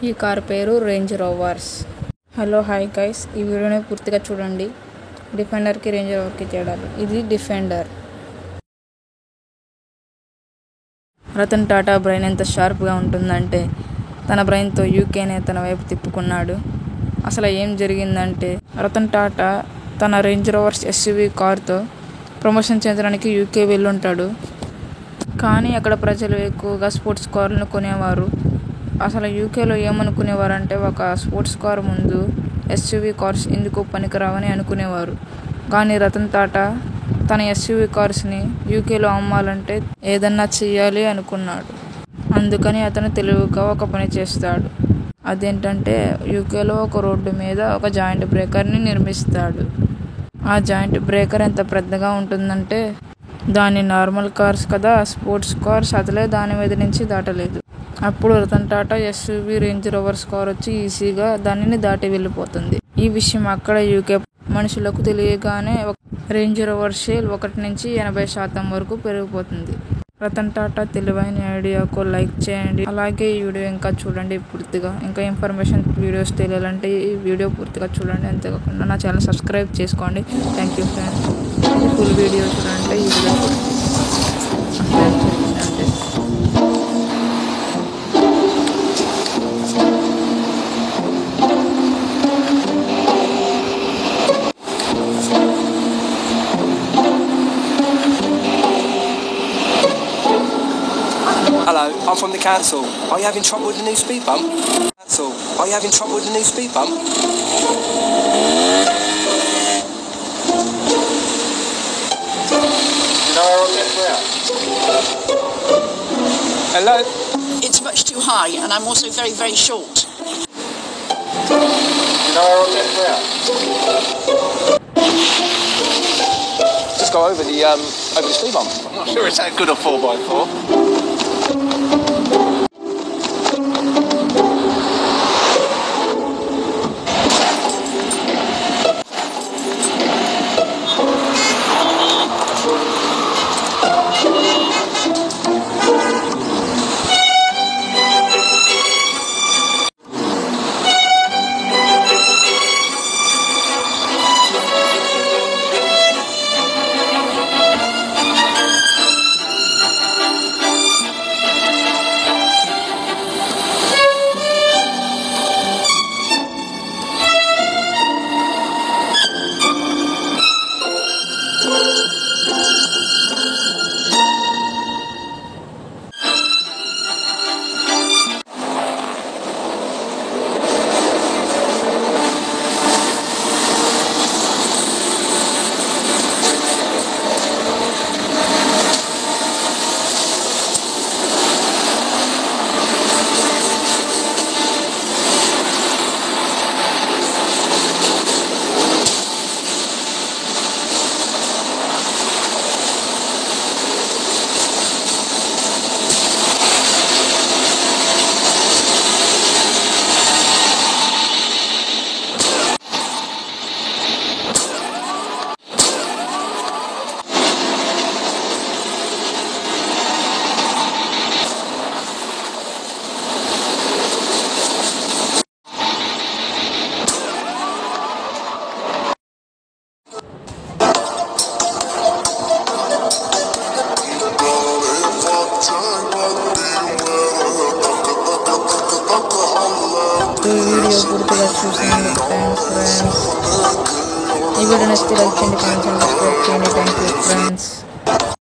ఈ కార్ పేరు range Rovers. Hello hi guys, ఈ వీడియోని పూర్తిగా చూడండి. డిఫెండర్కి రేంజ్ రోవర్కి తేడాలు. ఇది డిఫెండర్. రతన్ టాటా బ్రెయిన్ ఎంత షార్ప్గా ఉంటుందంటే తన బ్రెయిన్తో యూకేనే తన వైపు తిప్పుకున్నాడు. అసలు ఏం జరిగిందంటే రతన్ టాటా తన రేంజ్ రోవర్స్ ఎస్యూవీ కారుతో ప్రమోషన్ చెందడానికి యూకే వెళ్ళుంటాడు. కానీ అక్కడ ప్రజలు ఎక్కువగా స్పోర్ట్స్ కార్లను కొనేవారు. అసలు యూకేలో ఏమనుకునేవారంటే ఒక స్పోర్ట్స్ కార్ ముందు ఎస్యూవీ కార్స్ ఎందుకు పనికిరావని అనుకునేవారు. కానీ రతన్ టాటా తన ఎస్యూవీ కార్స్ని యూకేలో అమ్మాలంటే ఏదన్నా చెయ్యాలి అనుకున్నాడు. అందుకని అతను తెలివిగా ఒక పని చేస్తాడు. అదేంటంటే యూకేలో ఒక రోడ్డు మీద ఒక జాయింట్ బ్రేకర్ని నిర్మిస్తాడు. ఆ జాయింట్ బ్రేకర్ ఎంత పెద్దగా ఉంటుందంటే దాని నార్మల్ కార్స్ కదా, స్పోర్ట్స్ కార్స్ అసలే దాని మీద నుంచి దాటలేదు. అప్పుడు Ratan Tata SUV Range Rovers car వచ్చి ఈజీగా దానిని దాటి వెళ్ళిపోతుంది. ఈ విషయం అక్కడ యూకే మనుషులకు తెలియగానే రేంజ్ రోవర్ సేల్ 1 నుంచి 80% వరకు పెరిగిపోతుంది. రతన్ టాటా తెలివైన ఐడియాకు లైక్ చేయండి. అలాగే ఈ వీడియో ఇంకా చూడండి పూర్తిగా. ఇంకా ఇన్ఫర్మేషన్ వీడియోస్ తెలియాలంటే ఈ వీడియో పూర్తిగా చూడండి. అంతేకాకుండా నా ఛానల్ సబ్స్క్రైబ్ చేసుకోండి. Thank you friends. Full video చూడాలంటే ఈ వీడియో చూడండి. Hello, I'm from the council. Are you having trouble with the new speed bump? Council, are you having trouble with the new speed bump? Hello? It's much too high and I'm also very, very short. Just go over the speed bump. I'm not sure it's that good a 4x4. ఈ video పూర్తిగా చూసినందుకు thanks friends. ఈ video నచ్చితే like చేయండి, comment చేయండి.